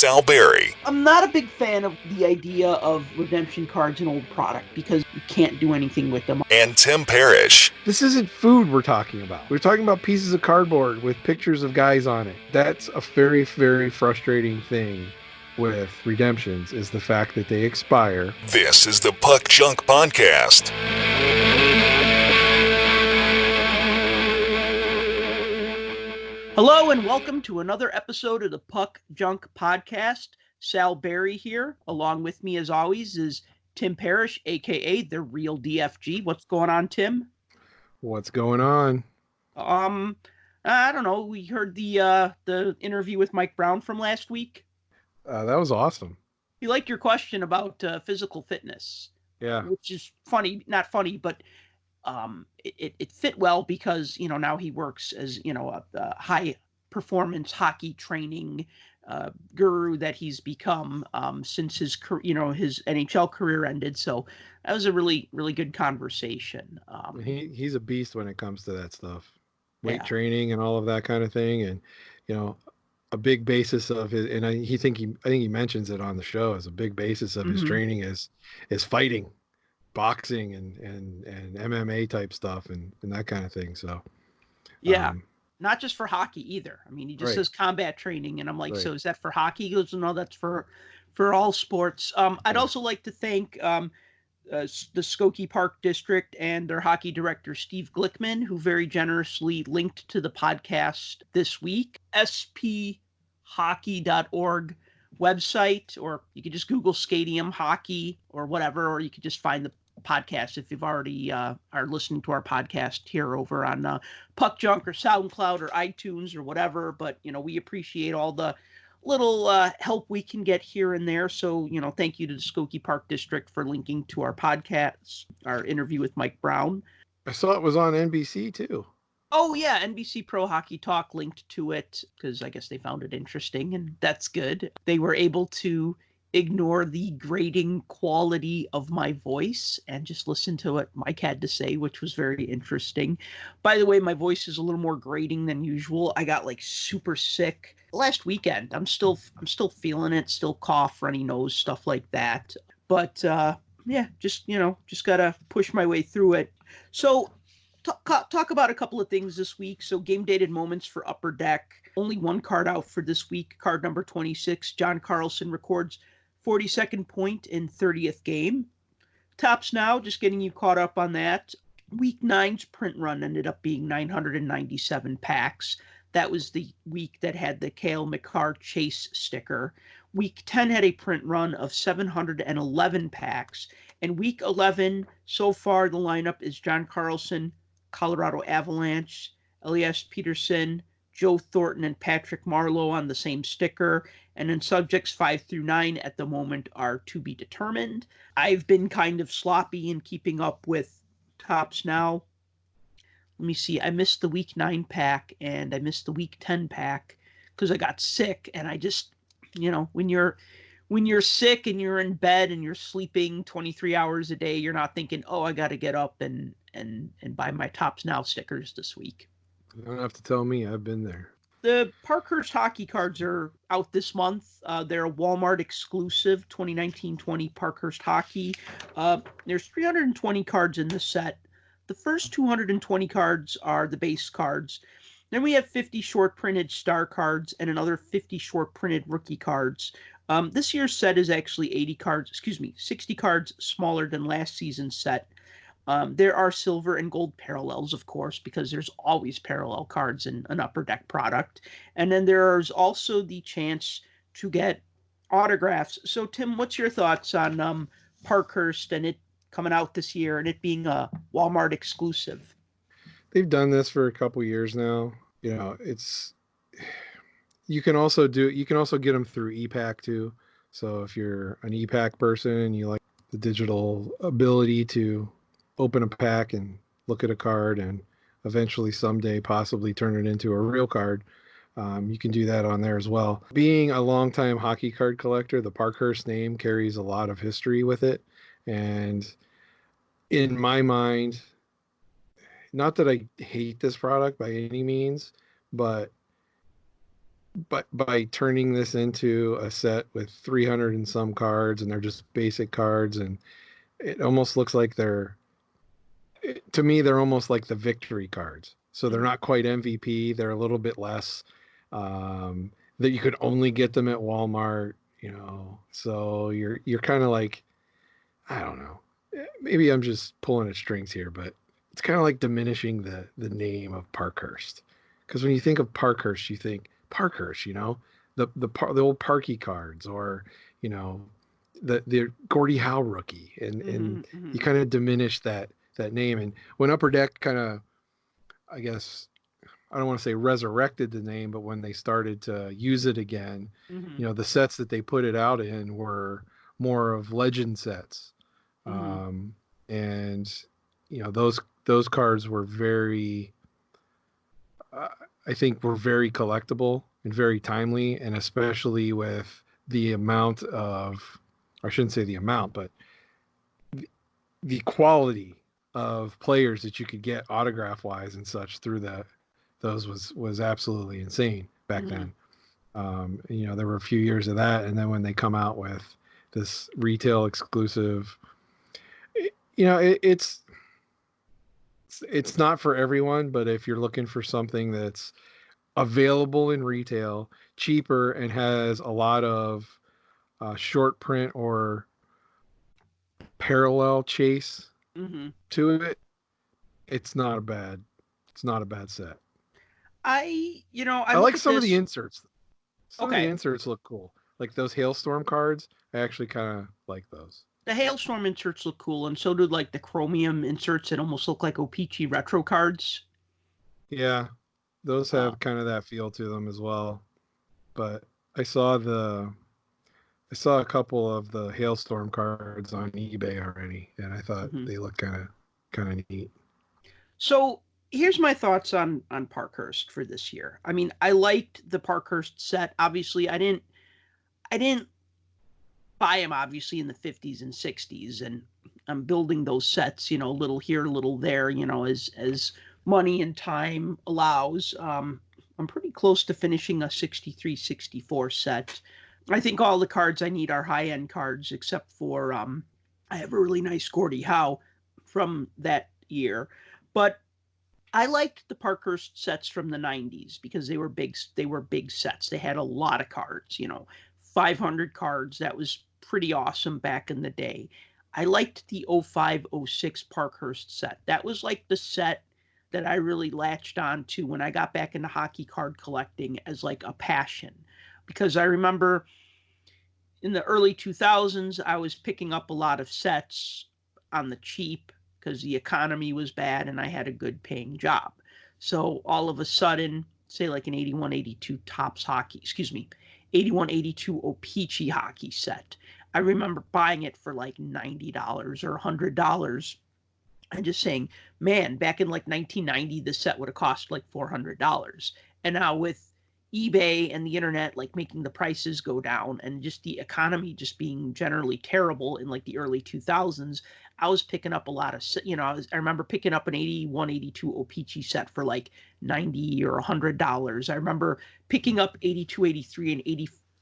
Sal Berry. I'm not a big fan of the idea of redemption cards in old product because you can't do anything with them. And Tim Parish. This isn't food we're talking about. We're talking about pieces of cardboard with pictures of guys on it. That's a very, very frustrating thing with redemptions, is the fact that they expire. This is the Puck Junk Podcast. Hello and welcome to another episode of the Puck Junk Podcast. Sal Berry here. Along with me, as always, is Tim Parish, a.k.a. The Real DFG. What's going on, Tim? What's going on? I don't know. We heard the interview with Mike Brown from last week. That was awesome. He liked your question about physical fitness. Yeah. Which is funny, not funny, but it fit well because, now he works as, a high performance hockey training guru that he's become since his NHL career ended. So that was a really, really good conversation. He's a beast when it comes to that stuff, weight training and all of that kind of thing. And, a big basis of his, and I think he mentions it on the show, as a big basis of his training is fighting, boxing and MMA type stuff and that kind of thing. So not just for hockey either. I mean, he just says combat training, and I'm like, so is that for hockey? He goes, no, that's for all sports. I'd also like to thank the Skokie Park District and their hockey director, Steve Glickman, who very generously linked to the podcast this week. sphockey.org website, or you could just Google Stadium Hockey or whatever, or you could just find the podcast if you've already are listening to our podcast here over on Puck Junk or SoundCloud or iTunes or whatever. But we appreciate all the little help we can get here and there. So thank you to the Skokie Park District for linking to our podcast, our interview with Mike Brown. I saw it was on NBC too. Oh yeah, NBC Pro Hockey Talk linked to it because I guess they found it interesting, and that's good. They were able to ignore the grating quality of my voice and just listen to what Mike had to say, which was very interesting. By the way, my voice is a little more grating than usual. I got super sick last weekend. I'm still feeling it, still cough, runny nose, stuff like that. But just gotta push my way through it. So talk about a couple of things this week. So game dated moments for Upper Deck. Only one card out for this week. Card number 26. John Carlson records 42nd point in 30th game. Tops Now, just getting you caught up on that. Week 9's print run ended up being 997 packs. That was the week that had the Cale Makar Chase sticker. Week 10 had a print run of 711 packs. And week 11, so far the lineup is John Carlson, Colorado Avalanche, Elias Peterson, Joe Thornton, and Patrick Marleau on the same sticker. And then subjects 5 through 9 at the moment are to be determined. I've been kind of sloppy in keeping up with Tops Now. Let me see. I missed the week 9 pack and I missed the week 10 pack because I got sick. And I just, when you're sick and you're in bed and you're sleeping 23 hours a day, you're not thinking, I got to get up and buy my Tops Now stickers this week. You don't have to tell me. I've been there. The Parkhurst Hockey cards are out this month. They're a Walmart exclusive, 2019-20 Parkhurst Hockey. There's 320 cards in this set. The first 220 cards are the base cards. Then we have 50 short printed star cards and another 50 short printed rookie cards. This year's set is actually 60 cards smaller than last season's set. There are silver and gold parallels, of course, because there's always parallel cards in an Upper Deck product. And then there's also the chance to get autographs. So, Tim, what's your thoughts on Parkhurst and it coming out this year and it being a Walmart exclusive? They've done this for a couple years now. You can also get them through e-Pack too. So if you're an e-Pack person and you like the digital ability to open a pack and look at a card and eventually someday possibly turn it into a real card, you can do that on there as well. Being a longtime hockey card collector, the Parkhurst name carries a lot of history with it. And in my mind, not that I hate this product by any means, but but by turning this into a set with 300 and some cards, and they're just basic cards, and it almost looks like to me, they're almost like the victory cards. So they're not quite MVP. They're a little bit less, that you could only get them at Walmart, so you're kind of like, I don't know, maybe I'm just pulling at strings here, but it's kind of like diminishing the name of Parkhurst. Because when you think of Parkhurst, you think Parkhurst, the old Parky cards, or the Gordie Howe rookie, and you kind of diminish that name. And when Upper Deck kind of, I guess, I don't want to say resurrected the name, but when they started to use it again, the sets that they put it out in were more of legend sets. And those cards were very, I think were very collectible and very timely, and especially with the amount of, I shouldn't say the amount, but the quality of players that you could get autograph wise and such through those was absolutely insane back then. There were a few years of that, and then when they come out with this retail exclusive, it's not for everyone, but if you're looking for something that's available in retail, cheaper, and has a lot of short print or parallel chase to it, it's not a bad set. I like some of the inserts. Some of the inserts look cool. Like those Hailstorm cards, I actually kind of like those. The Hailstorm inserts look cool, and so do like the chromium inserts that almost look like O-Pee-Chee retro cards. Yeah, those have kind of that feel to them as well. But I saw a couple of the Hailstorm cards on eBay already, and I thought they looked kind of neat. So here's my thoughts on Parkhurst for this year. I mean, I liked the Parkhurst set. Obviously, I didn't buy them obviously in the 50s and 60s, and I'm building those sets, a little here, a little there, as money and time allows. I'm pretty close to finishing a 63, 64 set. I think all the cards I need are high-end cards, except for I have a really nice Gordie Howe from that year. But I liked the Parkhurst sets from the 90s because they were big sets. They had a lot of cards, 500 cards. That was pretty awesome back in the day. I liked the 05-06 Parkhurst set. That was like the set that I really latched on to when I got back into hockey card collecting as like a passion. Because I remember in the early 2000s, I was picking up a lot of sets on the cheap because the economy was bad and I had a good paying job. So all of a sudden, say like an 81-82 Topps hockey, 81-82 O-Pee-Chee hockey set. I remember buying it for like $90 or $100 and just saying, man, back in like 1990, the set would have cost like $400. And now with eBay and the internet, like making the prices go down and just the economy just being generally terrible in like the early 2000s, I was picking up a lot of, I remember picking up an 81-82 O-Pee-Chee set for like $90 or $100. I remember picking up 82-83 and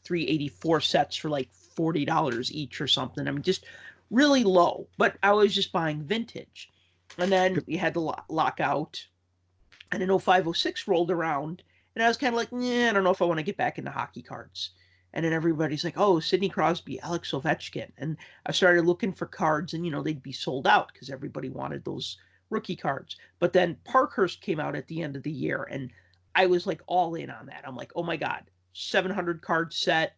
83-84 sets for like $40 each or something. I mean, just really low, but I was just buying vintage. And then we had the lockout, and then 05-06 rolled around, and I was kind of like, I don't know if I want to get back into hockey cards. And then everybody's like, oh, Sidney Crosby, Alex Ovechkin. And I started looking for cards, and, they'd be sold out because everybody wanted those rookie cards. But then Parkhurst came out at the end of the year, and I was like all in on that. I'm like, oh my God, 700 card set,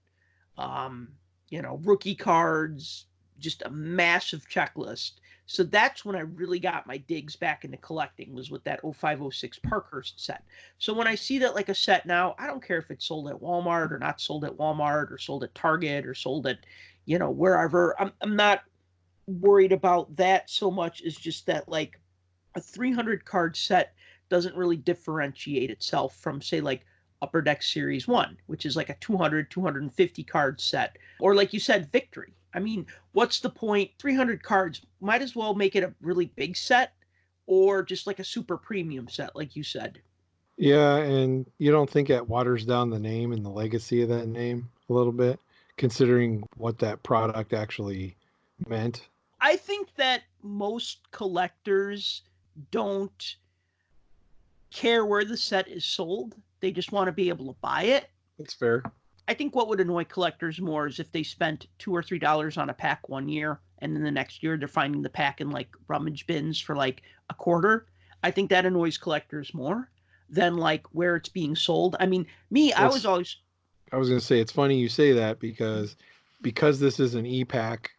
rookie cards, just a massive checklist. So that's when I really got my digs back into collecting, was with that 05-06 Parkhurst set. So when I see that like a set now, I don't care if it's sold at Walmart or not sold at Walmart or sold at Target or sold at, wherever. I'm not worried about that so much as just that like a 300 card set doesn't really differentiate itself from, say, like Upper Deck Series 1, which is like a 200, 250 card set. Or like you said, Victory. I mean, what's the point? 300 cards, might as well make it a really big set or just like a super premium set, like you said. Yeah, and you don't think that waters down the name and the legacy of that name a little bit, considering what that product actually meant? I think that most collectors don't care where the set is sold. They just want to be able to buy it. That's fair. I think what would annoy collectors more is if they spent $2 or $3 on a pack one year and then the next year they're finding the pack in like rummage bins for like a quarter. I think that annoys collectors more than like where it's being sold. I mean, me, I was It's always I was going to say it's funny you say that because this is an e-pack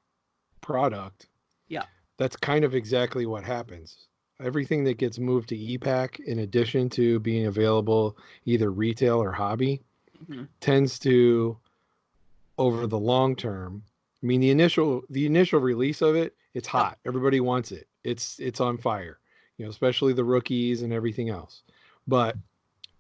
product. yeah. That's kind of exactly what happens. Everything that gets moved to e-pack in addition to being available either retail or hobby Hmm. tends to over the long term. I mean, the initial release of it, it's Yep. hot. Everybody wants it. It's on fire. Especially the rookies and everything else. But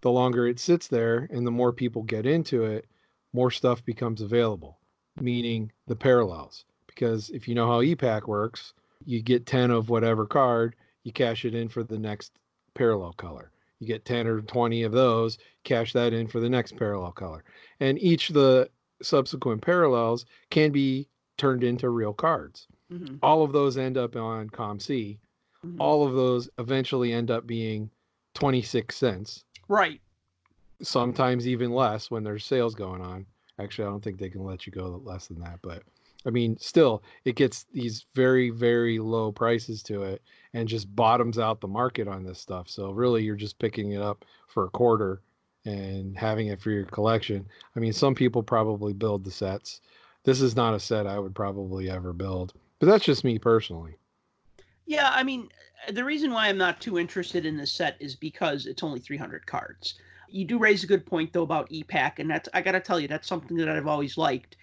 the longer it sits there and the more people get into it, more stuff becomes available, meaning the parallels. Because if you know how e-pack works, you get 10 of whatever card, you cash it in for the next parallel color. You get 10 or 20 of those, cash that in for the next parallel color. And each of the subsequent parallels can be turned into real cards. Hmm. All of those end up on ComC. Hmm. All of those eventually end up being 26 cents, Right. sometimes even less when there's sales going on. Actually, I don't think they can let you go less than that, but I mean, still, it gets these very, very low prices to it and just bottoms out the market on this stuff. So really, you're just picking it up for a quarter and having it for your collection. I mean, some people probably build the sets. This is not a set I would probably ever build, but that's just me personally. Yeah, I mean, the reason why I'm not too interested in this set is because it's only 300 cards. You do raise a good point though about e-pack, and that's I got to tell you that's something that I've always liked.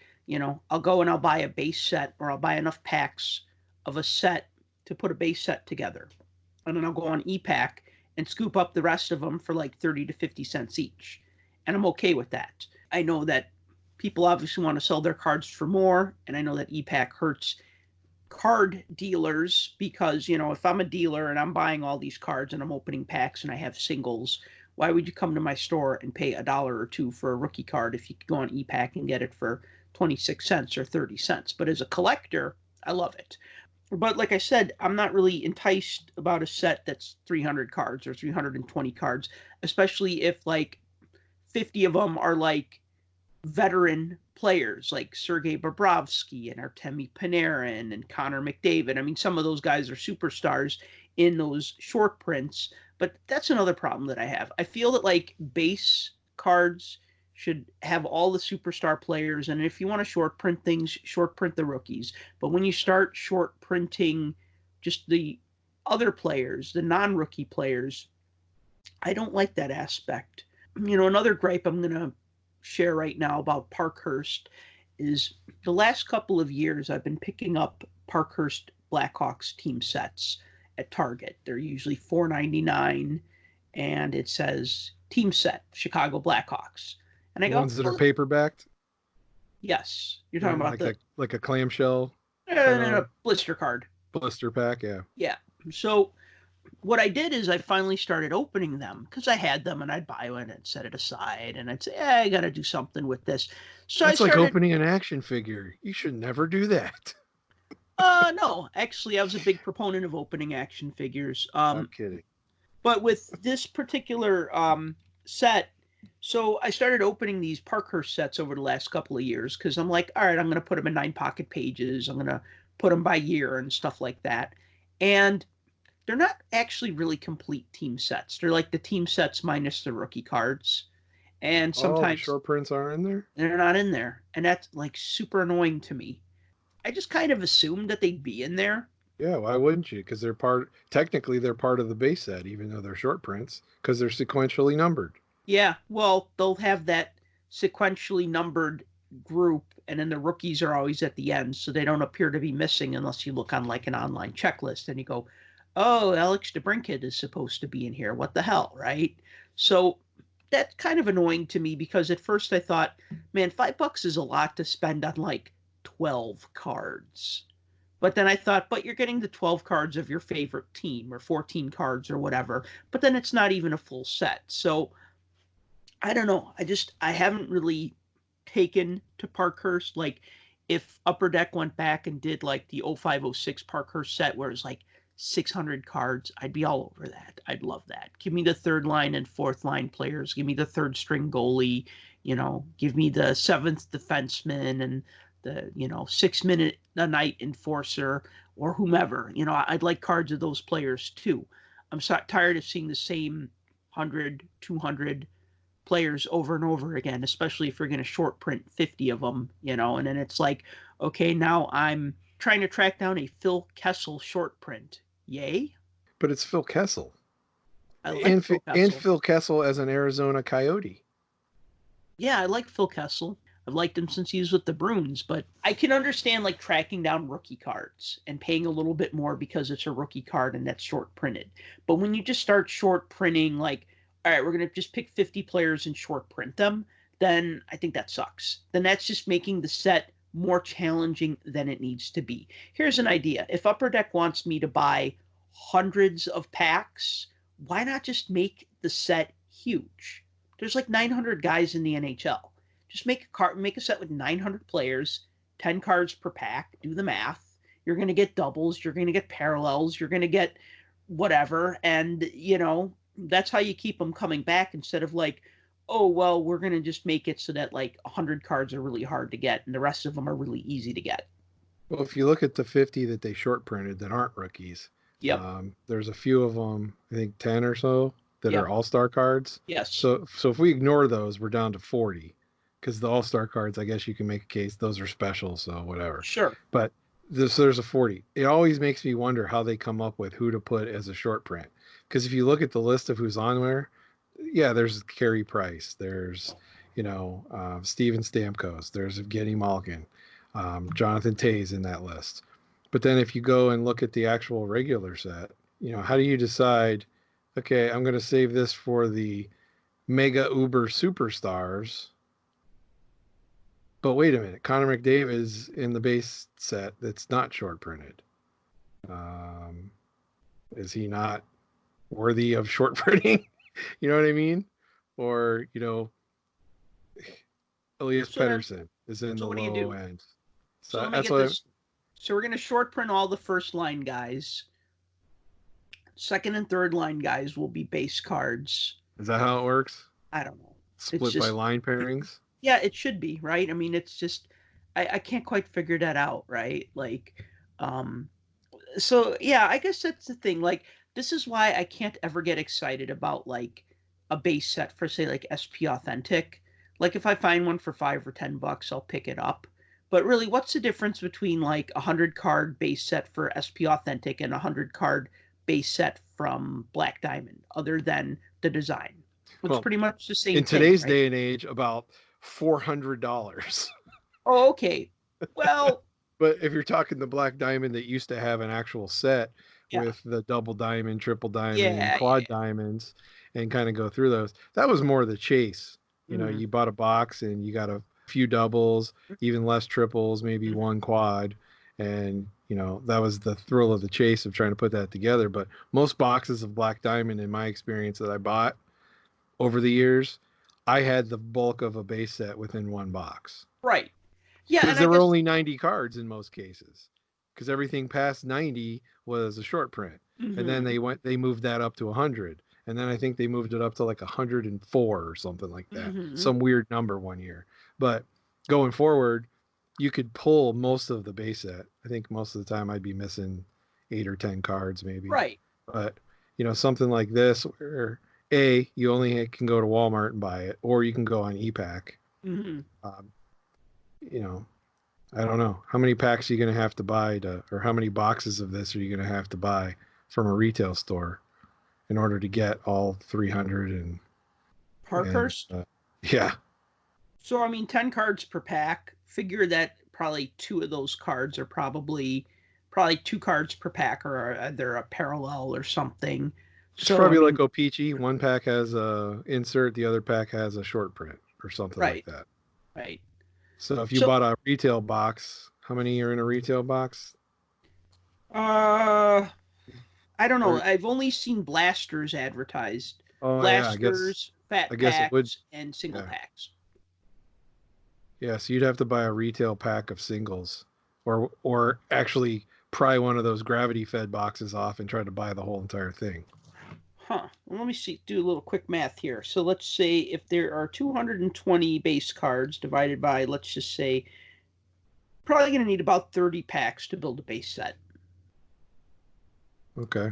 I'll go and I'll buy a base set or I'll buy enough packs of a set to put a base set together. And then I'll go on e-pack and scoop up the rest of them for like 30 to 50 cents each. And I'm okay with that. I know that people obviously want to sell their cards for more, and I know that e-pack hurts card dealers because if I'm a dealer and I'm buying all these cards and I'm opening packs and I have singles, why would you come to my store and pay $1 or $2 for a rookie card if you could go on ePack and get it for 26 cents or 30 cents? But as a collector, I love it. But like I said, I'm not really enticed about a set that's 300 cards or 320 cards, especially if like 50 of them are like veteran players like Sergei Bobrovsky and Artemi Panarin and Connor McDavid. I mean, some of those guys are superstars in those short prints, but that's another problem that I have. I feel that like base cards should have all the superstar players, and if you want to short print things, short print the rookies. But when you start short printing just the other players, the non-rookie players, I don't like that aspect. Another gripe I'm going to share right now about Parkhurst is the last couple of years I've been picking up Parkhurst Blackhawks team sets at Target. They're usually $4.99 and it says team set Chicago Blackhawks. And I The go, ones that are well, paper-backed, yes, you're talking about like the a clamshell kind of blister card. blister pack. Yeah. Yeah. So what I did is I finally started opening them because I had them and I'd buy one and set it aside and I'd say, I got to do something with this. So I That's like started, opening an action figure. You should never do that. no, actually, I was a big proponent of opening action figures. I'm kidding. But with this particular set, so I started opening these Parkhurst sets over the last couple of years because I'm like, all right, I'm going to put them in 9 pocket pages. I'm going to put them by year and stuff like that. And they're not actually really complete team sets. They're like the team sets minus the rookie cards. And Oh, the sometimes short prints are in there? they're not in there. And that's like super annoying to me. I just kind of assumed that they'd be in there. Yeah, why wouldn't you? Because technically they're part of the base set, even though they're short prints, because they're sequentially numbered. Yeah, well, they'll have that sequentially numbered group, and then the rookies are always at the end, so they don't appear to be missing unless you look on like an online checklist and you go, oh, Alex DeBrincat is supposed to be in here. What the hell, right? So that's kind of annoying to me because at first I thought, man, $5 is a lot to spend on like 12 cards. But then I thought, but you're getting the 12 cards of your favorite team or 14 cards or whatever. But then it's not even a full set. So I don't know. I haven't really taken to Parkhurst. Like if Upper Deck went back and did like the 0506 Parkhurst set where it's like 600 cards, I'd be all over that. I'd love that. Give me the third line and fourth line players. Give me the third string goalie. Give me the seventh defenseman and the 6 minute a night enforcer or whomever. I'd like cards of those players too. I'm so tired of seeing the same 100, 200 players over and over again, especially if you're going to short print 50 of them, and then it's like, okay, now I'm trying to track down a Phil Kessel short print. Yay. But it's Phil Kessel. I like Phil Kessel. And Phil Kessel as an Arizona Coyote. Yeah, I like Phil Kessel. I've liked him since he was with the Bruins, but I can understand like tracking down rookie cards and paying a little bit more because it's a rookie card and that's short printed. But when you just start short printing, like, all right, we're going to just pick 50 players and short print them, then I think that sucks. Then that's just making the set more challenging than it needs to be. Here's an idea. If Upper Deck wants me to buy hundreds of packs, why not just make the set huge? There's like 900 guys in the NHL. Just make a set with 900 players, 10 cards per pack, do the math. You're going to get doubles, you're going to get parallels, you're going to get whatever, and that's how you keep them coming back instead of like, oh, well, we're going to just make it so that like 100 cards are really hard to get and the rest of them are really easy to get. Well, if you look at the 50 that they short printed that aren't rookies, yep. There's a few of them, I think 10 or so, that yep. are all-star cards. Yes. So if we ignore those, we're down to 40 because the all-star cards, I guess you can make a case, those are special, so whatever. Sure. But there's a 40. It always makes me wonder how they come up with who to put as a short print. Because if you look at the list of who's on there, yeah, there's Carey Price, there's Steven Stamkos, there's Evgeny Malkin, Jonathan Toews in that list. But then if you go and look at the actual regular set, how do you decide, okay, I'm going to save this for the mega uber superstars, but wait a minute, Connor McDavid is in the base set that's not short printed. Is he not worthy of short printing? You know what I mean? Or, Elias Pettersson is in the low end. So that's what So we're going to short print all the first line guys. Second and third line guys will be base cards. Is that how it works? I don't know. Split by line pairings? Yeah, it should be, right? I mean, it's just, I can't quite figure that out, right? Like, so yeah, I guess that's the thing. Like, this is why I can't ever get excited about like a base set for say like SP Authentic. Like if I find one for $5 or $10, I'll pick it up. But really, what's the difference between like a 100 card base set for SP Authentic and a 100 card base set from Black Diamond, other than the design? It's pretty much the same in thing, today's right? day and age, about $400. Oh, okay. Well, but if you're talking the Black Diamond that used to have an actual set with the double diamond, triple diamond, and quad diamonds, and kind of go through those, that was more the chase. You bought a box and you got a few doubles, even less triples, maybe one quad, and that was the thrill of the chase of trying to put that together. But most boxes of Black Diamond, in my experience, that I bought over the years, I had the bulk of a base set within one box. Right. Yeah, because there were only 90 cards in most cases, because everything past 90 was a short print. And then they moved that up to 100, and then I think they moved it up to like 104 or something like that, some weird number one year. But going forward, you could pull most of the base set. I think most of the time I'd be missing 8 or 10 cards maybe. Right. But something like this where you only can go to Walmart and buy it, or you can go on ePack. I don't know how many packs are you going to have to buy or how many boxes of this are you going to have to buy from a retail store in order to get all 300 and Parkhurst? Yeah. So, I mean, 10 cards per pack. Figure that probably 2 of those cards are probably 2 cards per pack, or either a parallel or something. It's probably like O-Pee-Chee. One pack has a insert, the other pack has a short print or something like that. Right. So if you bought a retail box, how many are in a retail box? Uh, I don't know. Or I've only seen blasters advertised. oh yeah, Blasters, fat I guess it would. packs, and single Yeah, packs. yeah. So you'd have to buy a retail pack of singles, or actually pry one of those gravity fed boxes off and try to buy the whole entire thing. Huh. Well, let me see. Do a little quick math here. So let's say if there are 220 base cards divided by, let's just say, probably going to need about 30 packs to build a base set. Okay.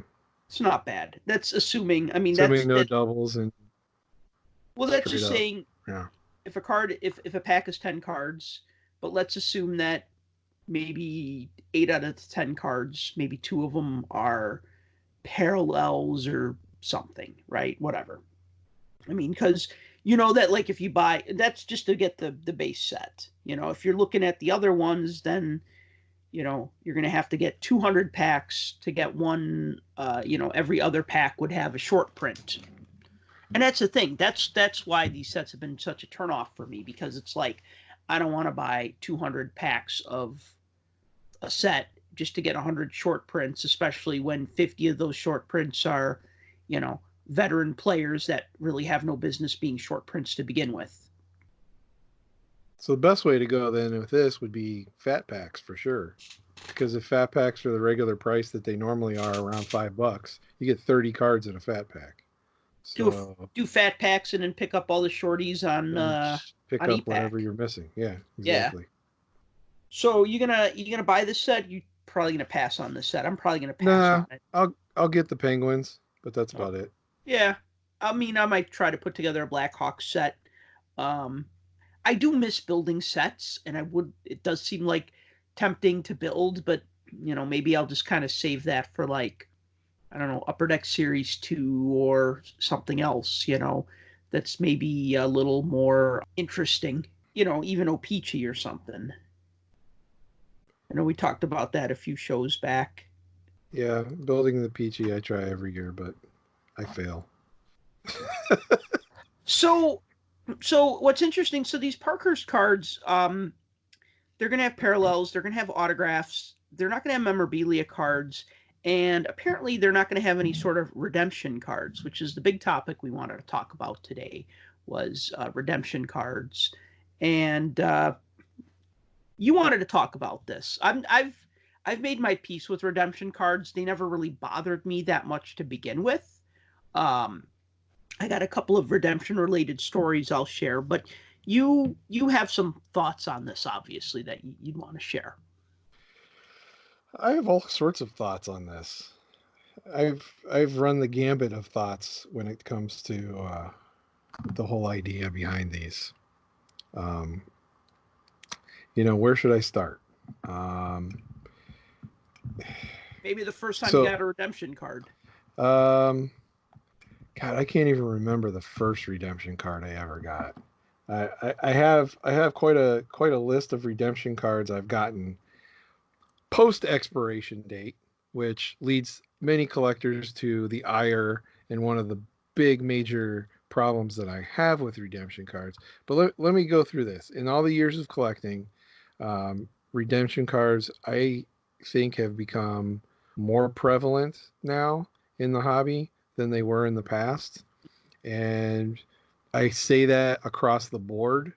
It's not bad. That's assuming. I mean, Assuming no doubles and well, that's straight just up. saying Yeah. if a pack is 10 cards, but let's assume that maybe 8 out of the 10 cards, maybe 2 of them are parallels or something, right? Whatever. I mean, because you know that like if you buy, that's just to get the base set. You know, if you're looking at the other ones, then you know you're going to have to get 200 packs to get one. You know, every other pack would have a short print, and that's the thing. That's why these sets have been such a turnoff for me, because it's like I don't want to buy 200 packs of a set just to get 100 short prints, especially when 50 of those short prints are, you know, veteran players that really have no business being short prints to begin with. So the best way to go then with this would be fat packs for sure. Because if fat packs are the regular price that they normally are, around $5, you get 30 cards in a fat pack. Do So do fat packs and then pick up all the shorties and pick on up whatever e-pack. you're missing. Yeah, Yeah. exactly. So you gonna buy this set? You probably gonna pass on this set. I'm probably gonna pass Nah, on it. I'll get the penguins, but that's Oh, about it. yeah. I mean, I might try to put together a Blackhawk set. Um, I do miss building sets, and it does seem like tempting to build, but you know, maybe I'll just kind of save that for like, I don't know, Upper Deck Series 2 or something else, you know, that's maybe a little more interesting, you know, even O-Pee-Chee or something. I know we talked about that a few shows back. Yeah, building the peachy I try every year, but I fail. So what's interesting, so these Parkhurst cards, they're going to have parallels, they're going to have autographs, they're not going to have memorabilia cards, and apparently they're not going to have any sort of redemption cards, which is the big topic we wanted to talk about today, was redemption cards. And you wanted to talk about this. I've made my peace with redemption cards. They never really bothered me that much to begin with. Um, I got a couple of redemption related stories I'll share, but you have some thoughts on this, obviously, that you'd want to share. I have all sorts of thoughts on this. I've run the gambit of thoughts when it comes to the whole idea behind these. Um, where should I start? Um, Maybe the first time you so, got a redemption card. um, God, I can't even remember the first redemption card I ever got. I have quite a list of redemption cards I've gotten post expiration date, which leads many collectors to the ire and one of the big major problems that I have with redemption cards. But let me go through this. In all the years of collecting, redemption cards, I think, have become more prevalent now in the hobby than they were in the past. And I say that across the board.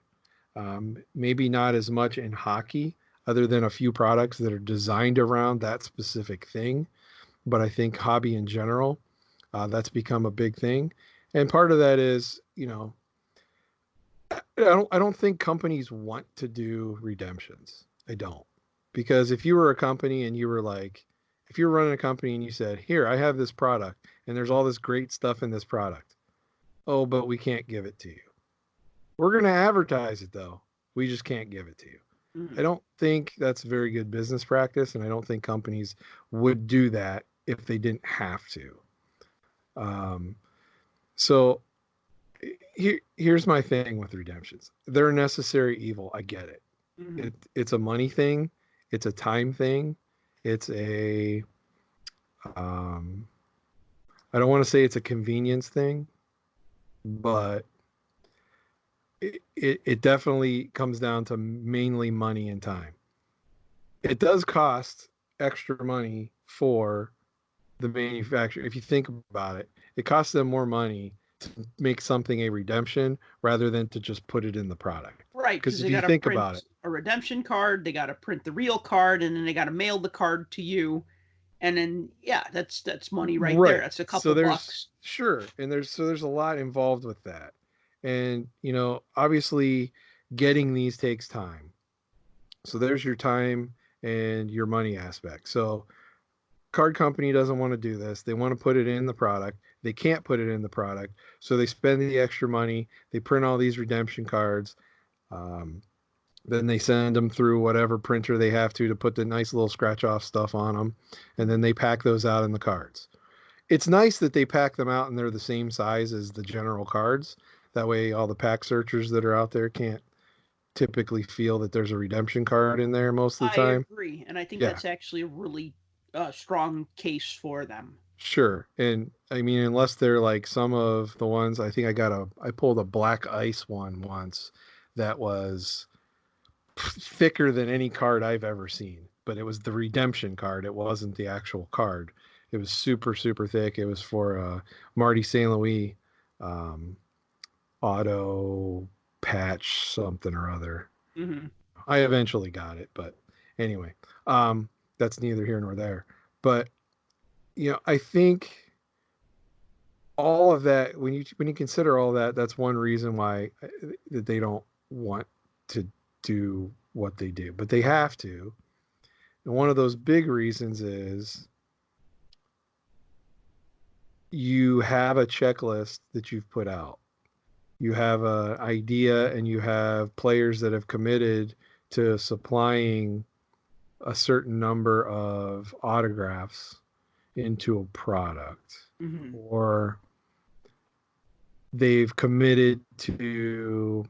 Maybe not as much in hockey, other than a few products that are designed around that specific thing. But I think hobby in general, that's become a big thing. And part of that is, I don't think companies want to do redemptions. I don't. Because if you were a company and you were like, if you're running a company and you said, here, I have this product and there's all this great stuff in this product. Oh, but we can't give it to you. We're going to advertise it though. We just can't give it to you. I Mm. don't think that's very good business practice, and I don't think companies would do that if they didn't have to. Um, so here's my thing with redemptions. They're a necessary evil. I get it. Mm-hmm. It's a money thing. It's a time thing. It's a um, I don't want to say it's a convenience thing, but it definitely comes down to mainly money and time. It does cost extra money for the manufacturer. If you think about it, it costs them more money to make something a redemption rather than to just put it in the product. Right, Because because if they you got to think print about it, a redemption card, they got to print the real card, and then they got to mail the card to you. And then, yeah, that's money right there. right? That's a So couple there's bucks. sure, and there's a lot involved with that, and obviously, getting these takes time. So there's your time and your money aspect. So card company doesn't want to do this. They want to put it in the product. They can't put it in the product. So they spend the extra money. They print all these redemption cards. Um, then they send them through whatever printer they have to put the nice little scratch off stuff on them. And then they pack those out in the cards. It's nice that they pack them out and they're the same size as the general cards. That way all the pack searchers that are out there can't typically feel that there's a redemption card in there most of the I time. agree, and I think Yeah, that's actually a really strong case for them. sure. And I mean, unless they're like some of the ones, I pulled a black ice one once that was thicker than any card I've ever seen, but it was the redemption card. It wasn't the actual card. It was super, super thick. It was for Marty St. Louis um, auto patch something or other. Hmm. I eventually got it, but anyway, that's neither here nor there. But I think all of that when you consider all that, that's one reason why that they don't want to do what they do, but they have to. And one of those big reasons is you have a checklist that you've put out. You have an idea and you have players that have committed to supplying a certain number of autographs into a product, Hmm. or they've committed to,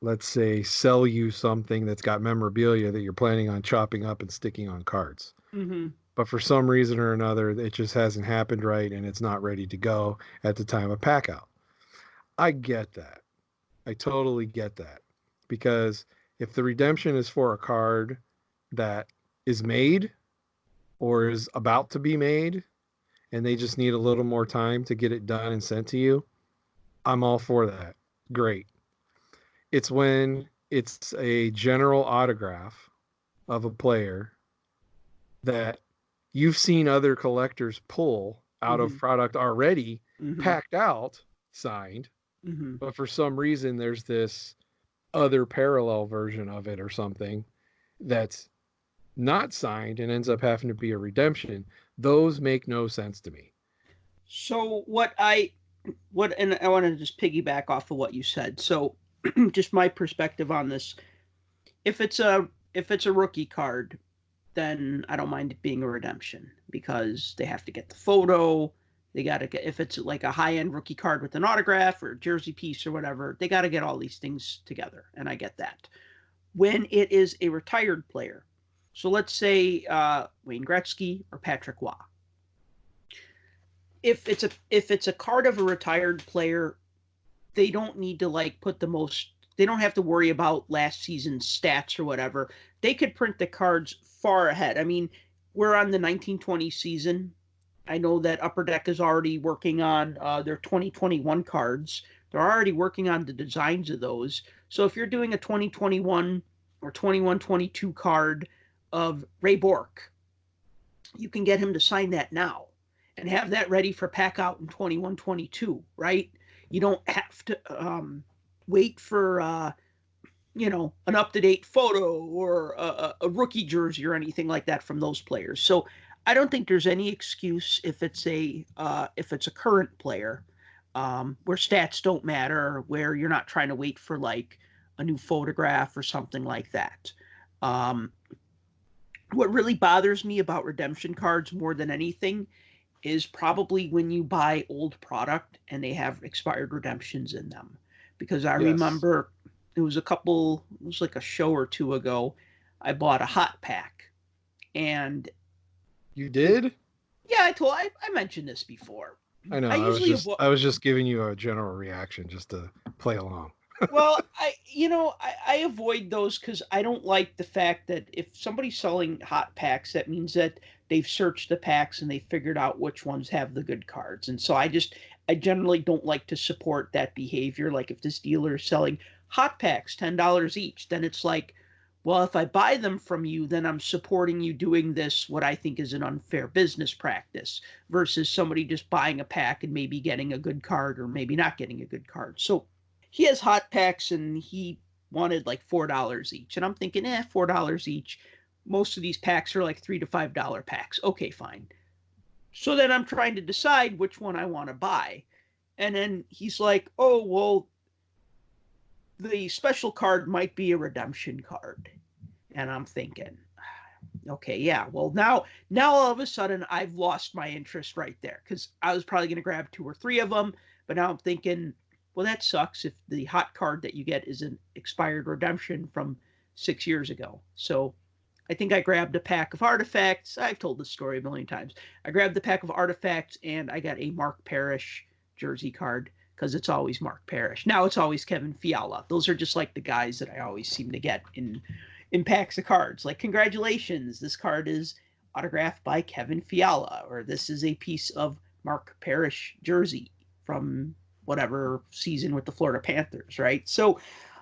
let's say, sell you something that's got memorabilia that you're planning on chopping up and sticking on cards. Hmm. But for some reason or another, it just hasn't happened right and it's not ready to go at the time of pack out. I get that. I totally get that. Because if the redemption is for a card that is made or is about to be made and they just need a little more time to get it done and sent to you, I'm all for that. Great. It's when it's a general autograph of a player that you've seen other collectors pull out of Hmm. product already, Hmm. packed out, signed, Hmm. but for some reason there's this other parallel version of it or something that's not signed and ends up having to be a redemption. Those make no sense to me. So and I want to just piggyback off of what you said. So just my perspective on this. If it's a rookie card, then I don't mind it being a redemption because they have to get the photo. They got to get, if it's like a high end rookie card with an autograph or a jersey piece or whatever, they got to get all these things together. And I get that. When it is a retired player, so let's say Wayne Gretzky or Patrick Waugh, if it's a card of a retired player, they don't need to like put the most, they don't have to worry about last season's stats or whatever. They could print the cards far ahead. I mean, we're on the 1920 season. I know that Upper Deck is already working on their 2021 cards. They're already working on the designs of those. So if you're doing a 2021 or 21-22 card of Ray Bork, you can get him to sign that now and have that ready for pack out in 21-22, right? You don't have to wait for an up to date photo or a rookie jersey or anything like that from those players. So I don't think there's any excuse if it's a current player where stats don't matter, where you're not trying to wait for like a new photograph or something like that. Um, what really bothers me about redemption cards more than anything is probably when you buy old product and they have expired redemptions in them. Because I Yes. remember it was like a show or two ago, I bought a hot pack. And You it, did? yeah, I mentioned this before. I know. I usually avoid, I was just giving you a general reaction just to play along. well, I avoid those because I don't like the fact that if somebody's selling hot packs, that means that they've searched the packs and they figured out which ones have the good cards. And so I generally don't like to support that behavior. Like if this dealer is selling hot packs, $10 each, then it's like, well, if I buy them from you, then I'm supporting you doing this, what I think is an unfair business practice, versus somebody just buying a pack and maybe getting a good card or maybe not getting a good card. So he has hot packs and he wanted like $4 each. And I'm thinking, $4 each. Most of these packs are like $3 to $5 packs. Okay, fine. So then I'm trying to decide which one I want to buy. And then he's like, oh, well, the special card might be a redemption card. And I'm thinking, okay, yeah, well, now all of a sudden I've lost my interest right there, because I was probably going to grab 2 or 3 of them. But now I'm thinking, well, that sucks if the hot card that you get is an expired redemption from 6 years ago. So I think I grabbed a pack of artifacts. I've told this story a million times. I grabbed the pack of artifacts and I got a Mark Parish jersey card, because it's always Mark Parish. Now it's always Kevin Fiala. Those are just like the guys that I always seem to get in packs of cards. Like, congratulations, this card is autographed by Kevin Fiala, or this is a piece of Mark Parish jersey from whatever season with the Florida Panthers, right? So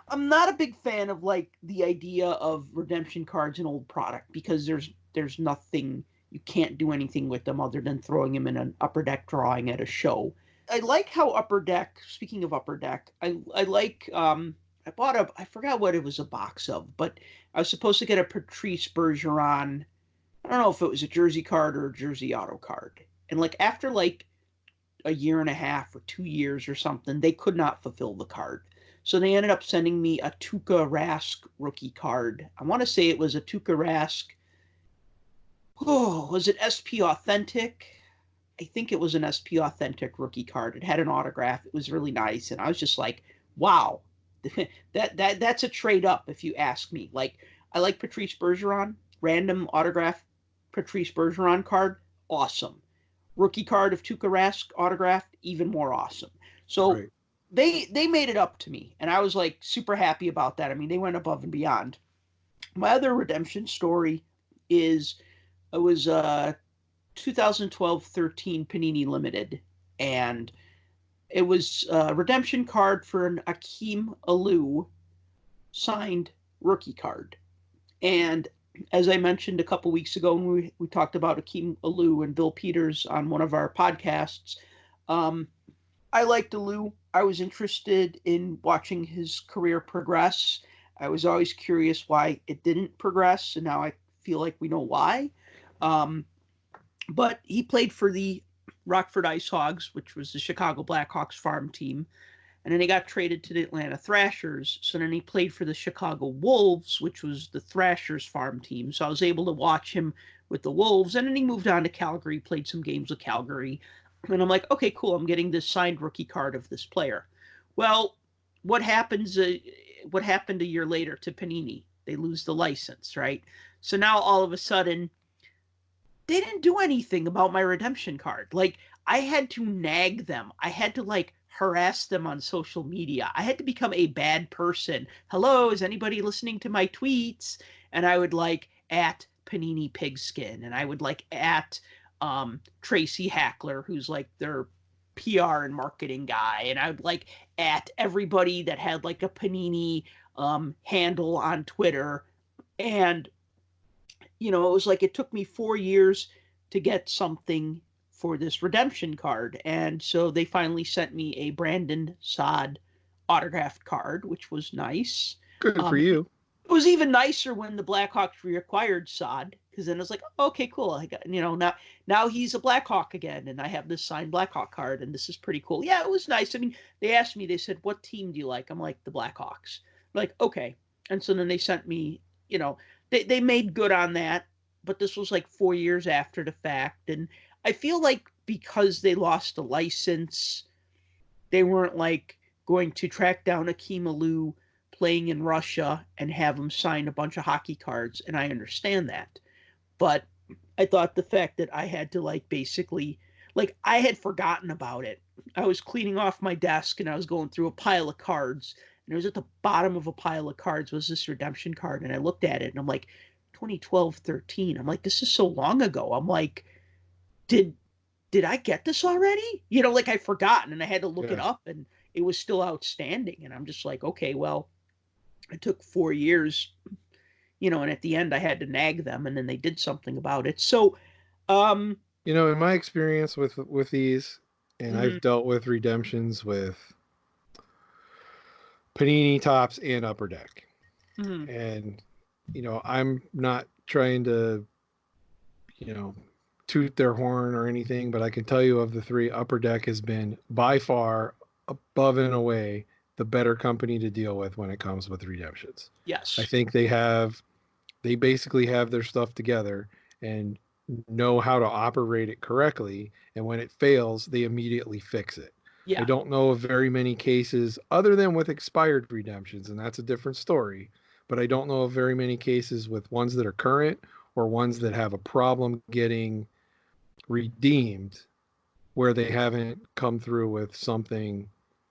I'm not a big fan of like the idea of redemption cards in old product, because there's nothing, you can't do anything with them other than throwing them in an Upper Deck drawing at a show. I like how Upper Deck, speaking of Upper Deck, I like, I bought I forgot what it was a box of, but I was supposed to get a Patrice Bergeron, I don't know if it was a jersey card or a jersey auto card. And like after like a year and a half or 2 years or something, they could not fulfill the card. So they ended up sending me a Tuukka Rask rookie card. I want to say it was a Tuukka Rask. Oh, was it SP Authentic? I think it was an SP Authentic rookie card. It had an autograph. It was really nice. And I was just like, wow, that's a trade up if you ask me. Like, I like Patrice Bergeron, random autograph Patrice Bergeron card, awesome. Rookie card of Tuukka Rask autographed, even more awesome. So right. They made it up to me, and I was like super happy about that. I mean, they went above and beyond. My other redemption story is it was 2012-13 Panini Limited, and it was a redemption card for an Akeem Aliu signed rookie card. And as I mentioned a couple weeks ago when we talked about Akeem Aliu and Bill Peters on one of our podcasts, I liked Aliu. I was interested in watching his career progress. I was always curious why it didn't progress, and now I feel like we know why. But he played for the Rockford Ice Hogs, which was the Chicago Blackhawks farm team. And then he got traded to the Atlanta Thrashers. So then he played for the Chicago Wolves, which was the Thrashers farm team. So I was able to watch him with the Wolves. And then he moved on to Calgary, played some games with Calgary. And I'm like, okay, cool. I'm getting this signed rookie card of this player. Well, what happened a year later to Panini? They lose the license, right? So now all of a sudden, they didn't do anything about my redemption card. Like, I had to nag them. I had to like harass them on social media. I had to become a bad person. Hello, is anybody listening to my tweets? And I would like at Panini Pigskin, and I would like at Tracy Hackler, who's like their PR and marketing guy, and I would like at everybody that had like a Panini handle on Twitter. And you know, it was like it took me 4 years to get something for this redemption card. And so they finally sent me a Brandon Saad autographed card, which was nice. Good for you. It was even nicer when the Blackhawks reacquired Saad, because then it's like, okay, cool. I got, you know, now he's a Blackhawk again, and I have this signed Blackhawk card, and this is pretty cool. Yeah, it was nice. I mean, they asked me, they said, what team do you like? I'm like, the Blackhawks. I'm like, okay. And so then they sent me, you know, they made good on that, but this was like 4 years after the fact. And I feel like because they lost the license, they weren't like going to track down Akeem Aliu playing in Russia and have him sign a bunch of hockey cards. And I understand that. But I thought the fact that I had to like basically, like I had forgotten about it. I was cleaning off my desk and I was going through a pile of cards. And it was at the bottom of a pile of cards was this redemption card. And I looked at it and I'm like, 2012, 13. I'm like, this is so long ago. I'm like, did I get this already? Like I'd forgotten, and I had to look it up, and it was still outstanding. And I'm just like, okay, well, it took 4 years, and at the end I had to nag them, and then they did something about it. So, in my experience with these, and mm-hmm. I've dealt with redemptions with Panini Tops and Upper Deck. Mm-hmm. And, I'm not trying to, toot their horn or anything, but I can tell you of the three, Upper Deck has been by far above and away the better company to deal with when it comes with redemptions. Yes. I think they basically have their stuff together and know how to operate it correctly. And when it fails, they immediately fix it. Yeah. I don't know of very many cases other than with expired redemptions, and that's a different story. But I don't know of very many cases with ones that are current or ones that have a problem getting redeemed where they haven't come through with something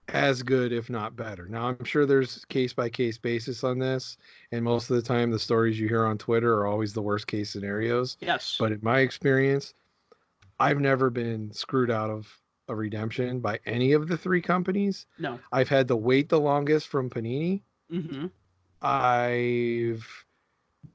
as good, if not better. Now, I'm sure there's case by case basis on this, and most of the time the stories you hear on Twitter are always the worst case scenarios. Yes. But in my experience, I've never been screwed out of a redemption by any of the three companies. No. I've had to wait the longest from Panini. Mm-hmm. I've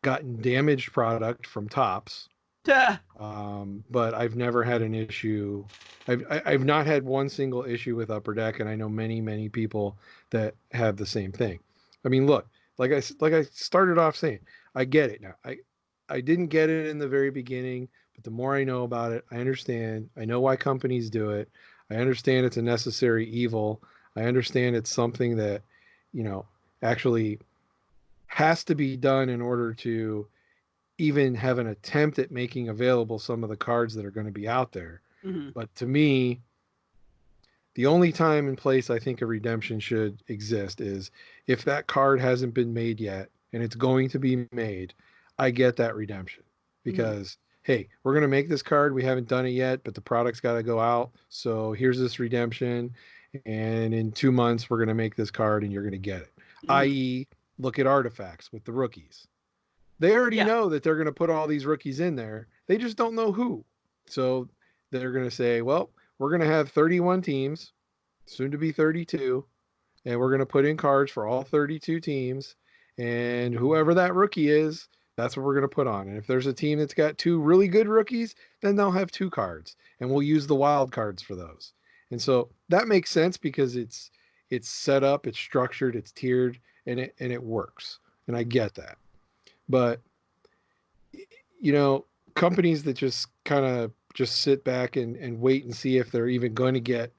gotten damaged product from Tops. But I've never had an issue. I've not had one single issue with Upper Deck, and I know many people that have the same thing. I mean, look, like I started off saying, I get it now. I didn't get it in the very beginning, but the more I know about it, I understand. I know why companies do it. I understand it's a necessary evil. I understand it's something that, actually has to be done in order to even have an attempt at making available some of the cards that are going to be out there. Mm-hmm. But to me, the only time and place I think a redemption should exist is if that card hasn't been made yet and it's going to be made, I get that redemption because, hey, we're going to make this card. We haven't done it yet, but the product's got to go out. So here's this redemption. And in 2 months, we're going to make this card and you're going to get it. I.e., look at artifacts with the rookies. They already know that they're going to put all these rookies in there. They just don't know who. So they're going to say, well, we're going to have 31 teams, soon to be 32, and we're going to put in cards for all 32 teams. And whoever that rookie is, that's what we're going to put on. And if there's a team that's got 2 really good rookies, then they'll have 2 cards. And we'll use the wild cards for those. And so that makes sense because it's set up, it's structured, it's tiered, and it works. And I get that. But, companies that just kind of just sit back and wait and see if they're even going to get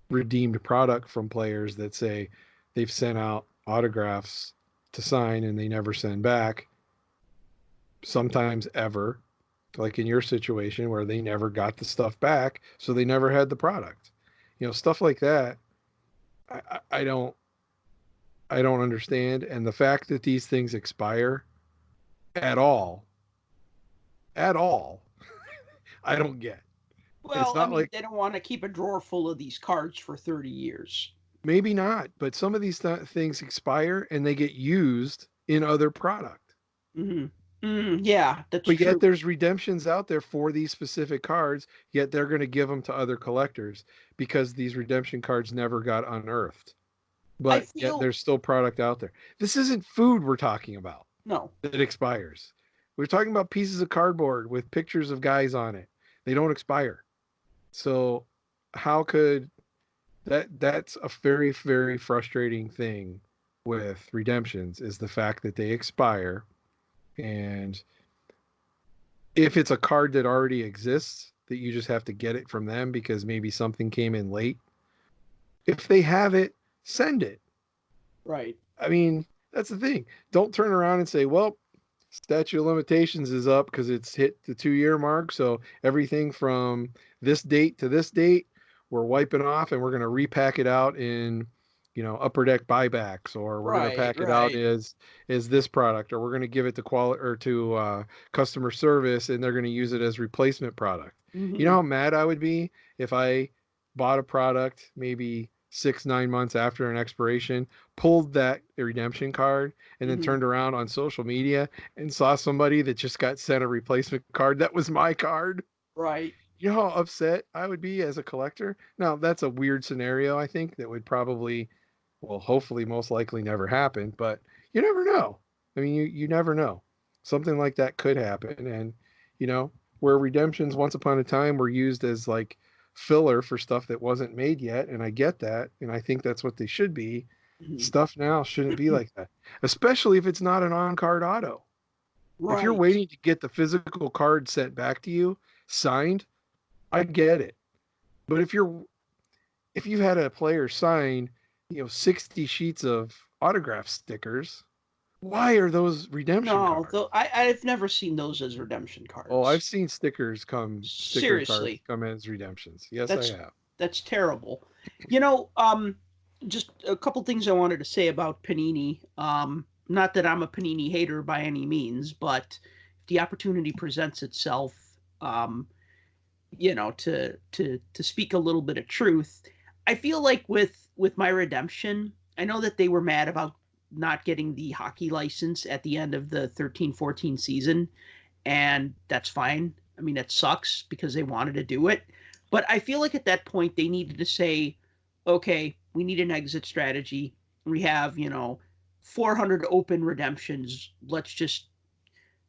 redeemed product from players that say they've sent out autographs to sign and they never send back, sometimes ever, like in your situation where they never got the stuff back, so they never had the product. Stuff like that, I don't understand. And the fact that these things expire at all, I don't get. Well, it's not like they don't want to keep a drawer full of these cards for 30 years. Maybe not, but some of these things expire and they get used in other product. Mm-hmm. Yeah, that's true. But yet there's redemptions out there for these specific cards, yet they're going to give them to other collectors because these redemption cards never got unearthed. But yet there's still product out there. This isn't food we're talking about. No. That expires. We're talking about pieces of cardboard with pictures of guys on it. They don't expire. So how could that's a very, very frustrating thing with redemptions is the fact that they expire. And if it's a card that already exists, that you just have to get it from them because maybe something came in late. If they have it, send it. Right. I mean, that's the thing. Don't turn around and say, well, statute of limitations is up because it's hit the 2-year mark. So everything from this date to this date, we're wiping off and we're going to repack it out in, Upper Deck buybacks, or we're going to pack it out as this product, or we're going to give it to quality or to customer service and they're going to use it as replacement product. Mm-hmm. You know how mad I would be if I bought a product maybe 6-9 months after an expiration, pulled that redemption card, and then turned around on social media and saw somebody that just got sent a replacement card that was my card. Right. You know how upset I would be as a collector? Now, that's a weird scenario, I think, that would probably, well, hopefully, most likely never happen, but you never know. I mean, you never know. Something like that could happen. And, where redemptions once upon a time were used as like filler for stuff that wasn't made yet, and I get that, and I think that's what they should be. Stuff now shouldn't be like that, especially if it's not an on-card auto. If you're Right. waiting to get the physical card sent back to you, signed, I get it. But if you've had a player sign, 60 sheets of autograph stickers, why are those redemption No, cards? though I've never seen those as redemption Oh, I've cards. seen sticker cards Seriously, come as redemptions. Yes, I that's have. that's terrible. Just a couple things I wanted to say about Panini. Not that I'm a Panini hater by any means, but if the opportunity presents itself, to speak a little bit of truth, I feel like with my redemption, I know that they were mad about not getting the hockey license at the end of the 13-14 season, and that's fine. I mean, it sucks because they wanted to do it, but I feel like at that point they needed to say, okay, we need an exit strategy. We have 400 open redemptions. Let's just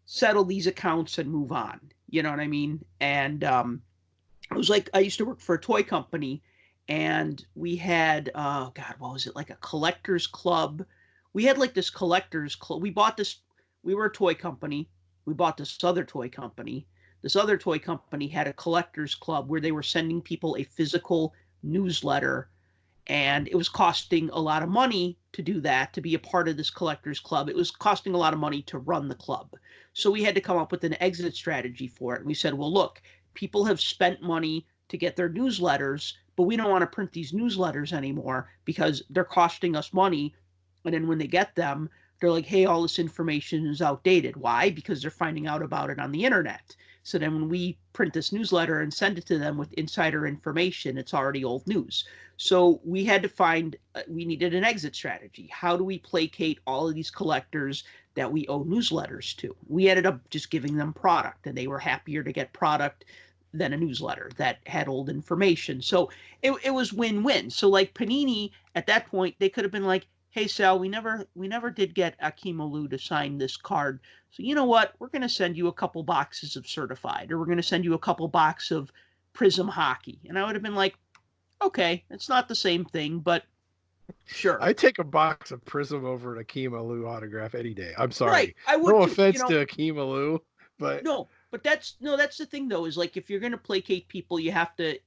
settle these accounts and move on. You know what I mean? And it was like I used to work for a toy company, and we had oh god, what was it, like a collectors club? We had like this collectors club. We bought this. We were a toy company. We bought this other toy company. This other toy company had a collectors club where they were sending people a physical newsletter, and it was costing a lot of money to do that, to be a part of this collectors club. It was costing a lot of money to run the club. So we had to come up with an exit strategy for it. And we said, well, look, people have spent money to get their newsletters, but we don't want to print these newsletters anymore because they're costing us money. And then when they get them, they're like, hey, all this information is outdated. Why? Because they're finding out about it on the internet. So then when we print this newsletter and send it to them with insider information, it's already old news. So we had to we needed an exit strategy. How do we placate all of these collectors that we owe newsletters to? We ended up just giving them product, and they were happier to get product than a newsletter that had old information. So it was win-win. So like Panini at that point, they could have been like, hey, Sal, we never did get Akim Alou to sign this card. So you know what? We're going to send you a couple boxes of certified, or we're going to send you a couple boxes of Prism Hockey. And I would have been like, okay, it's not the same thing, but sure. I take a box of Prism over an Akim Alou autograph any day. I'm sorry. Right, I would No too, offense to Akim Alou, but no, but that's the thing though, is like if you're going to placate people, you have to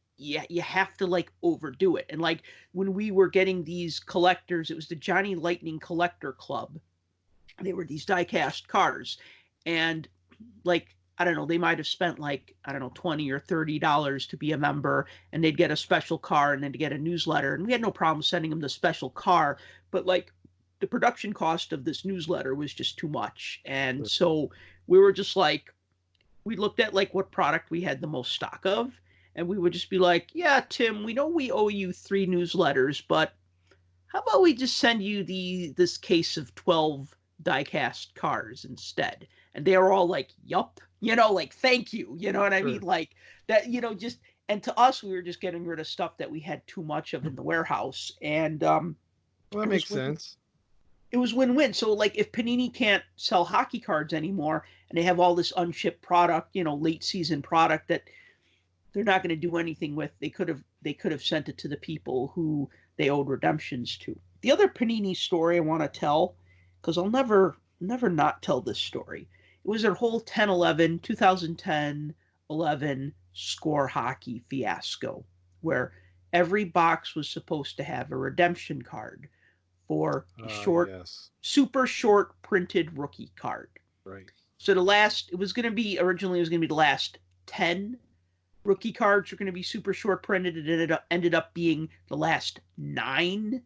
like overdo it. And like when we were getting these collectors, it was the Johnny Lightning Collector Club. They were these die-cast cars, and like I don't know, they might have spent like I don't know $20 or $30 to be a member, and they'd get a special car and then to get a newsletter. And we had no problem sending them the special car, but like the production cost of this newsletter was just too much. And so we were just like, we looked at like what product we had the most stock of, and we would just be like, yeah, Tim, we know we owe you 3 newsletters, but how about we just send you this case of 12 die-cast cars instead? And they were all like, yup, like, thank you. You know what I mean? Like that, just, and to us, we were just getting rid of stuff that we had too much of in the warehouse. And well, that makes sense. It was win-win. So like if Panini can't sell hockey cards anymore and they have all this unshipped product, late season product that they're not going to do anything with, they could have sent it to the people who they owed redemptions to. The other Panini story I want to tell, because I'll never not tell this story. It was their whole 10-11, 2010-11 score hockey fiasco, where every box was supposed to have a redemption card for a super short printed rookie card. Right. So originally it was going to be the last 10 rookie cards were going to be super short printed. It ended up being the last 9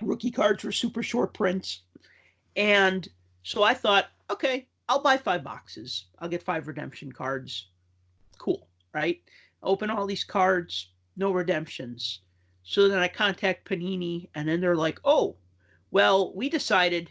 rookie cards were super short prints. And so I thought, okay, I'll buy 5 boxes. I'll get 5 redemption cards. Cool, right? Open all these cards, no redemptions. So then I contact Panini, and then they're like, "Oh, well, we decided."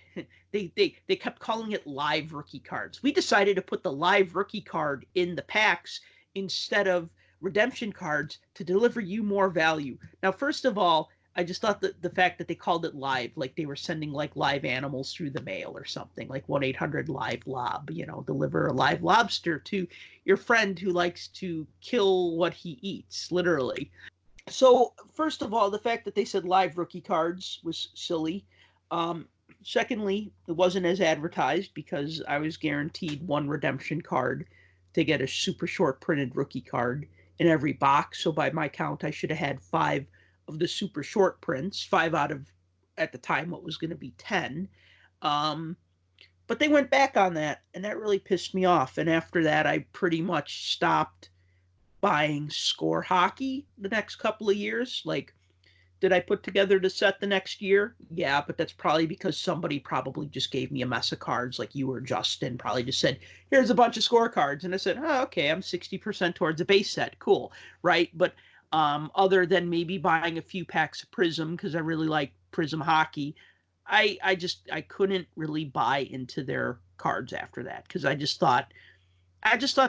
They kept calling it live rookie cards. We decided to put the live rookie card in the packs instead of redemption cards to deliver you more value. Now, first of all, I just thought that the fact that they called it live, like they were sending like live animals through the mail or something, like 1-800 live lob, deliver a live lobster to your friend who likes to kill what he eats, literally. So, first of all, the fact that they said live rookie cards was silly. Secondly, it wasn't as advertised because I was guaranteed one redemption card to get a super short printed rookie card in every box. So, by my count, I should have had 5 of the super short prints, 5 out of, at the time, what was going to be 10. But they went back on that, and that really pissed me off. And after that, I pretty much stopped buying score hockey the next couple of years. Like, did I put together the set the next year? Yeah, but that's probably because somebody probably just gave me a mess of cards, like you or Justin probably just said, here's a bunch of scorecards. And I said, oh, okay, I'm 60% towards a base set. Cool. Right. But other than maybe buying a few packs of Prism, because I really like Prism hockey, I couldn't really buy into their cards after that, because I just thought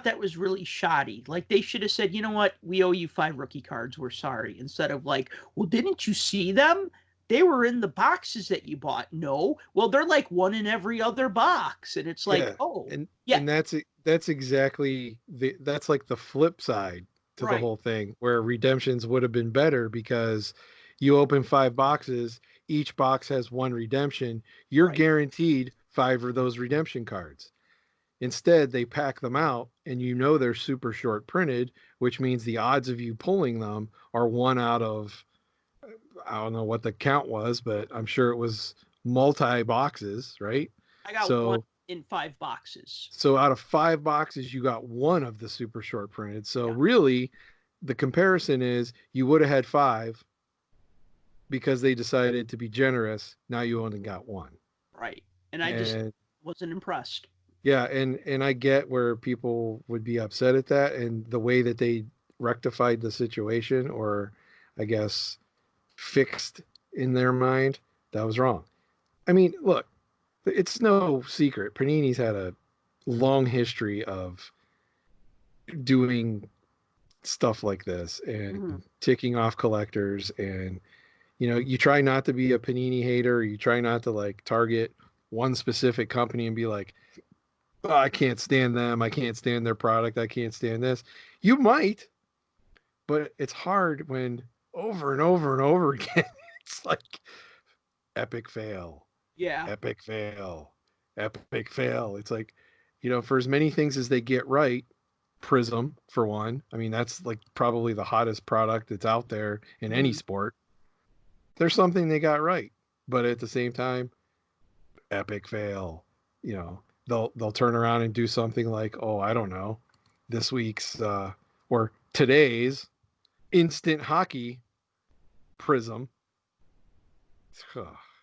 that was really shoddy. Like, they should have said, you know what, we owe you 5 rookie cards. We're sorry. Instead of like, well, didn't you see them? They were in the boxes that you bought. No. Well, they're like one in every other box. And it's like, Yeah, oh, and yeah, and that's exactly that's like the flip side to the right, whole thing, where redemptions would have been better because you open 5 boxes, each box has one redemption, you're right. guaranteed 5 of those redemption cards. Instead, they pack them out, and they're super short printed, which means the odds of you pulling them are 1 out of, I don't know what the count was, but I'm sure it was multi boxes, right? I got one So in 5 boxes. so out of 5 boxes, you got 1 of the super short printed. So Yeah, really, the comparison is you would have had 5 because they decided to be generous. Now you only got 1. right. And I just And wasn't impressed. yeah, and I get where people would be upset at that, and the way that they rectified the situation, or I guess fixed in their mind, that was wrong. I mean, look, it's no secret. Panini's had a long history of doing stuff like this and Mm-hmm. ticking off collectors, and you try not to be a Panini hater, you try not to like target one specific company and be like, oh, I can't stand them, I can't stand their product, I can't stand this. You might, but it's hard when over and over and over again it's like epic fail, Yeah, epic fail, epic fail. It's like, for as many things as they get right, Prism for one, I mean, that's like probably the hottest product that's out there in any mm-hmm. sport. There's something they got right, but at the same time, epic fail. They'll turn around and do something like, oh, I don't know, this week's or today's instant hockey Prism.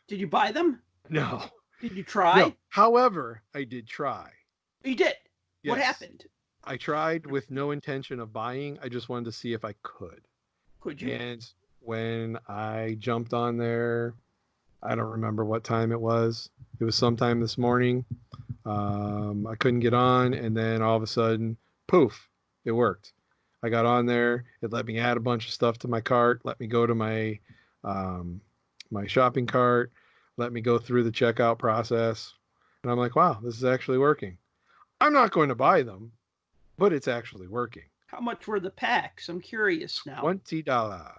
Did you buy them? No, Did you try? no. However, I did try. You did. What Yes, happened? I tried with no intention of buying. I just wanted to see if I could. Could you? And when I jumped on there, I don't remember what time it was. It was sometime this morning. I couldn't get on, and then all of a sudden, poof, it worked. I got on there. It let me add a bunch of stuff to my cart. Let me go to my shopping cart. Let me go through the checkout process. And I'm like, wow, this is actually working. I'm not going to buy them, but it's actually working. How much were the packs? I'm curious now. $20.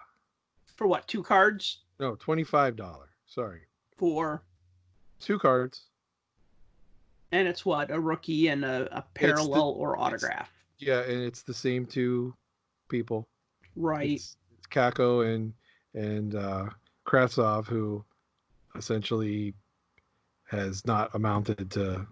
For what, 2 cards? No, $25. Sorry. For, 2 cards. and it's what, a rookie and a parallel or autograph? Yeah, and it's the same 2 people. Right. It's Kako and Krasov, who essentially has not amounted to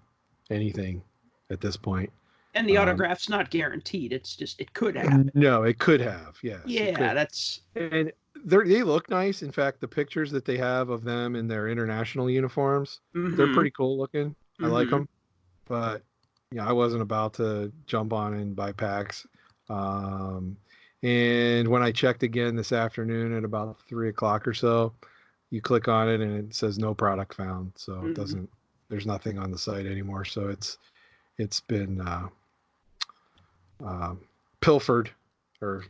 anything at this point. And the autograph's not guaranteed. It's just, it could happen. No, it could have. Yes. Yeah, that's. And they look nice. In fact, the pictures that they have of them in their international uniforms, they're pretty cool looking. I like them. But I wasn't about to jump on and buy packs. And when I checked again this afternoon at about 3 o'clock or so, you click on it and it says no product found. So it Mhm. doesn't, there's nothing on the site anymore. So it's been uh, pilfered, or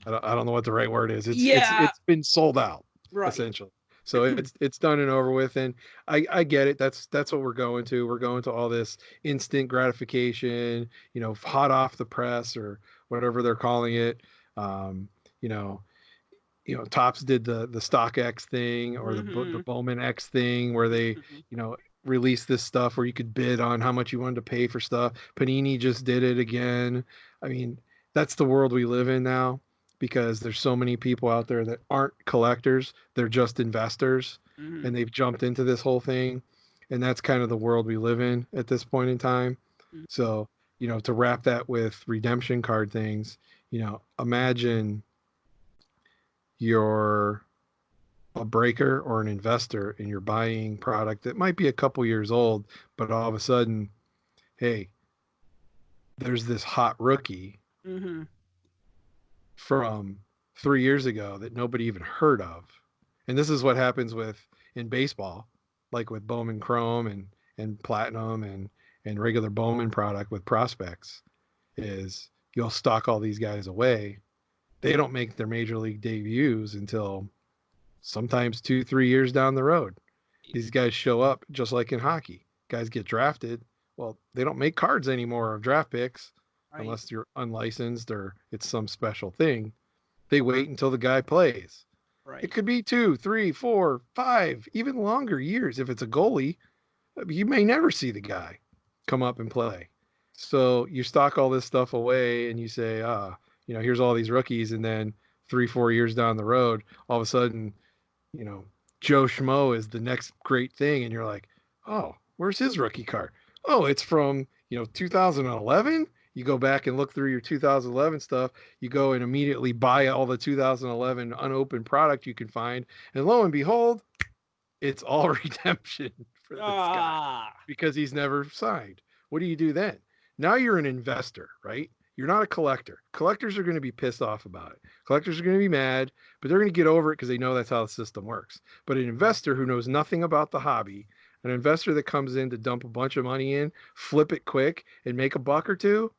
I don't know what the right word is. Yeah, It's been sold out right. essentially. So it's done and over with. And I get it. That's what we're going to. We're going to all this instant gratification, hot off the press or whatever they're calling it. Um, you know, Topps did the StockX thing, or the Mhm. Bowman X thing, where they, Mhm. released this stuff where you could bid on how much you wanted to pay for stuff. Panini just did it again. I mean, that's the world we live in now, because there's so many people out there that aren't collectors, they're just investors, Mhm. and they've jumped into this whole thing, and that's kind of the world we live in at this point in time. Mhm. So, to wrap that with redemption card things, imagine you're a breaker or an investor and you're buying product that might be a couple years old, but all of a sudden, hey, there's this hot rookie Mhm. from 3 years ago that nobody even heard of. And this is what happens in baseball, like with Bowman Chrome and Platinum and regular Bowman product with prospects, is you'll stock all these guys away. They don't make their major league debuts until sometimes 2, 3 years down the road. These guys show up just like in hockey. Guys get drafted. Well, they don't make cards anymore of draft picks Right. unless you're unlicensed or it's some special thing. They wait until the guy plays. It Right. could be 2, 3, 4, 5, even longer years. If it's a goalie, you may never see the guy come up and play. So you stock all this stuff away and you say, here's all these rookies. And then 3, 4 years down the road, all of a sudden, you know, Joe Schmo is the next great thing. And you're like, oh, where's his rookie card? Oh, it's from, 2011. You go back and look through your 2011 stuff. You go and immediately buy all the 2011 unopened product you can find. And lo and behold, it's all redemption for this guy Ah. because he's never signed. What do you do then? Now you're an investor, right? You're not a collector. Collectors are going to be pissed off about it. Collectors are going to be mad, but they're going to get over it because they know that's how the system works. But an investor who knows nothing about the hobby, an investor that comes in to dump a bunch of money in, flip it quick, and make a buck or two,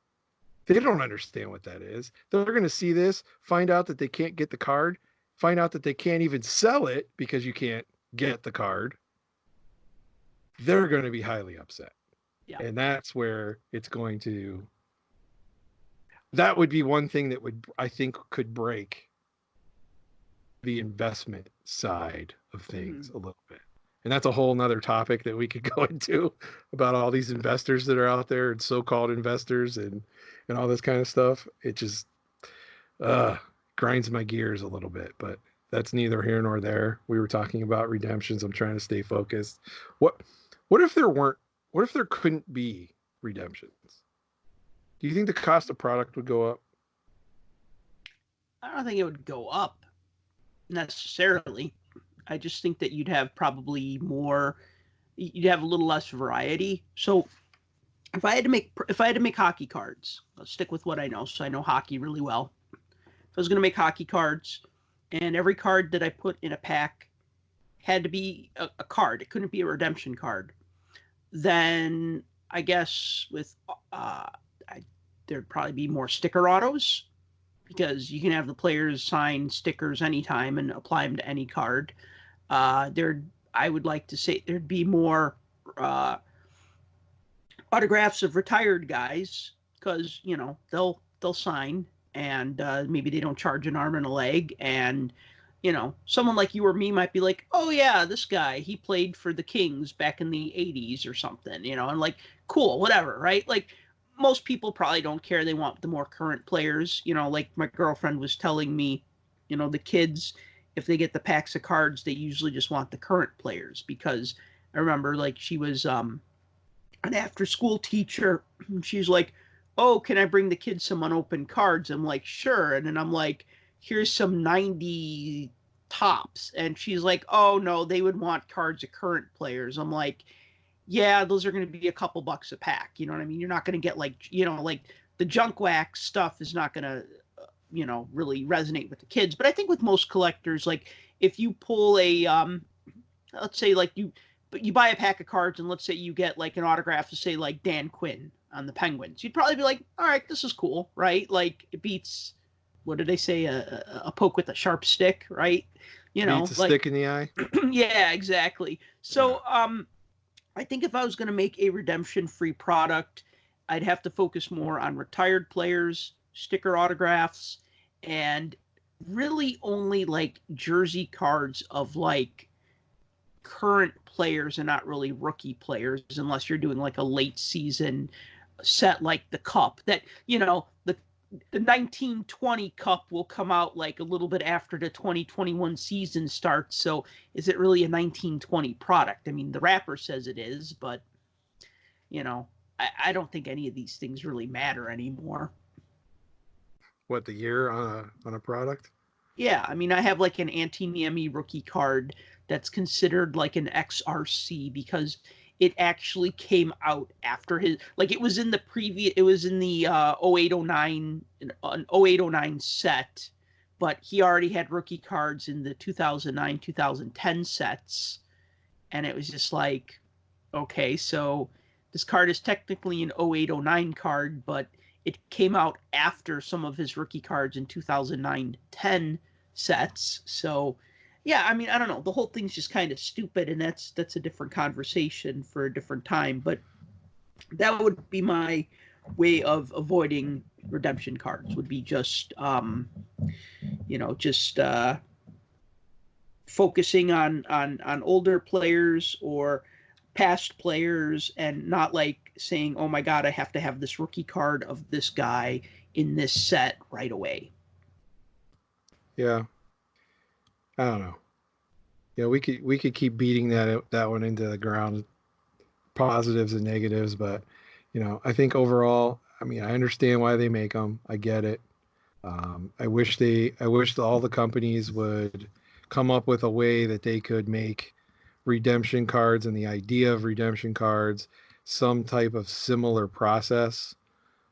they don't understand what that is. They're going to see this, find out that they can't get the card, find out that they can't even sell it because you can't get the card. They're going to be highly upset. Yeah. And that's where that would be one thing that I think could break the investment side of things Mhm. a little bit. And that's a whole nother topic that we could go into about all these investors that are out there and so-called investors and all this kind of stuff. It just grinds my gears a little bit, but that's neither here nor there. We were talking about redemptions. I'm trying to stay focused. What what if there weren't what if there couldn't be redemptions? Do you think the cost of product would go up? I don't think it would go up necessarily. I just think that you'd have probably more. You'd have a little less variety. So if I had to make hockey cards, let's stick with what I know. So I know hockey really well. If I was going to make hockey cards, and every card that I put in a pack had to be a card, it couldn't be a redemption card, then I guess there'd probably be more sticker autos, because you can have the players sign stickers anytime and apply them to any card. I would like to say there'd be more uh, autographs of retired guys, because they'll sign, and maybe they don't charge an arm and a leg, and someone like you or me might be like, oh yeah, this guy, he played for the Kings back in the 80s or something, and like, cool, whatever, right? Like, most people probably don't care. They want the more current players, like my girlfriend was telling me, the kids, if they get the packs of cards, they usually just want the current players, because I remember, like, she was an after school teacher. She's like, oh, can I bring the kids some unopened cards? I'm like, sure. And then I'm like, here's some 90 tops. And she's like, oh, no, they would want cards of current players. I'm like, yeah, those are going to be a couple bucks a pack. You know what I mean? You're not going to get like the junk wax stuff is not going to really resonate with the kids. But I think with most collectors, like if you pull a, let's say like you buy a pack of cards and let's say you get like an autograph to say like Dan Quinn on the Penguins, you'd probably be like, all right, this is cool, right? Like it beats, what did they say, a poke with a sharp stick, right? Beats a stick in the eye. Yeah, exactly. So I think if I was going to make a redemption-free product, I'd have to focus more on retired players, sticker autographs, and really only like jersey cards of like current players and not really rookie players, unless you're doing like a late season set like the Cup that, the 1920 Cup will come out like a little bit after the 2021 season starts. So is it really a 1920 product? I mean, the wrapper says it is, but I don't think any of these things really matter anymore. What, the year on a product? Yeah, I mean, I have like an Antti rookie card that's considered like an XRC because it actually came out after his, like it was in the 0809 set, but he already had rookie cards in the 2009 2010 sets, and it was just like, okay, so this card is technically an 0809 card, but it came out after some of his rookie cards in 2009-10 sets. So yeah, I mean, I don't know. The whole thing's just kind of stupid, and that's a different conversation for a different time. But that would be my way of avoiding redemption cards. Would be just, focusing on older players or past players, and not like saying, "Oh my God, I have to have this rookie card of this guy in this set right away." Yeah. I don't know. We could keep beating that one into the ground, positives and negatives, but I think overall, I mean, I understand why they make them. I get it. I wish all the companies would come up with a way that they could make redemption cards and the idea of redemption cards some type of similar process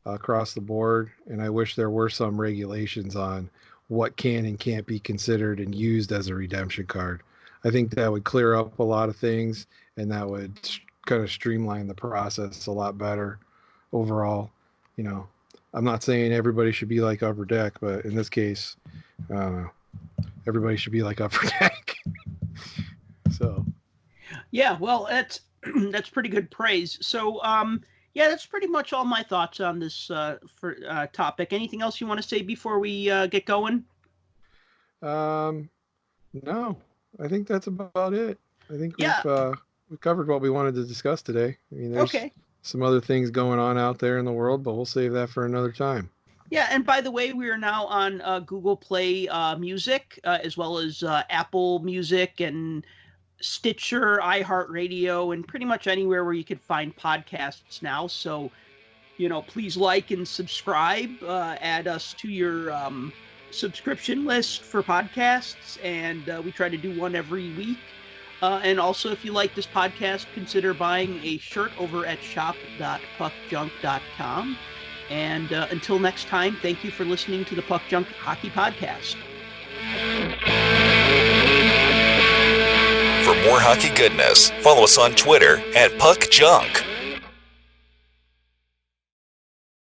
across the board. And I wish there were some regulations on what can and can't be considered and used as a redemption card. I think that would clear up a lot of things, and that would kind of streamline the process a lot better overall. I'm not saying everybody should be like Upper Deck, but in this case, I don't know, everybody should be like Upper Deck. So yeah, well, that's pretty good praise. So yeah, that's pretty much all my thoughts on this topic. Anything else you want to say before we get going? No, I think that's about it. I think Yeah. we've covered what we wanted to discuss today. I mean, there's some other things going on out there in the world, but we'll save that for another time. Yeah, and by the way, we are now on Google Play Music, as well as Apple Music and Stitcher, iHeartRadio, and pretty much anywhere where you can find podcasts now. So, please like and subscribe. Add us to your subscription list for podcasts, and we try to do one every week. And also, if you like this podcast, consider buying a shirt over at shop.puckjunk.com. And until next time, thank you for listening to the Puck Junk Hockey Podcast. For more hockey goodness, follow us on Twitter at PuckJunk.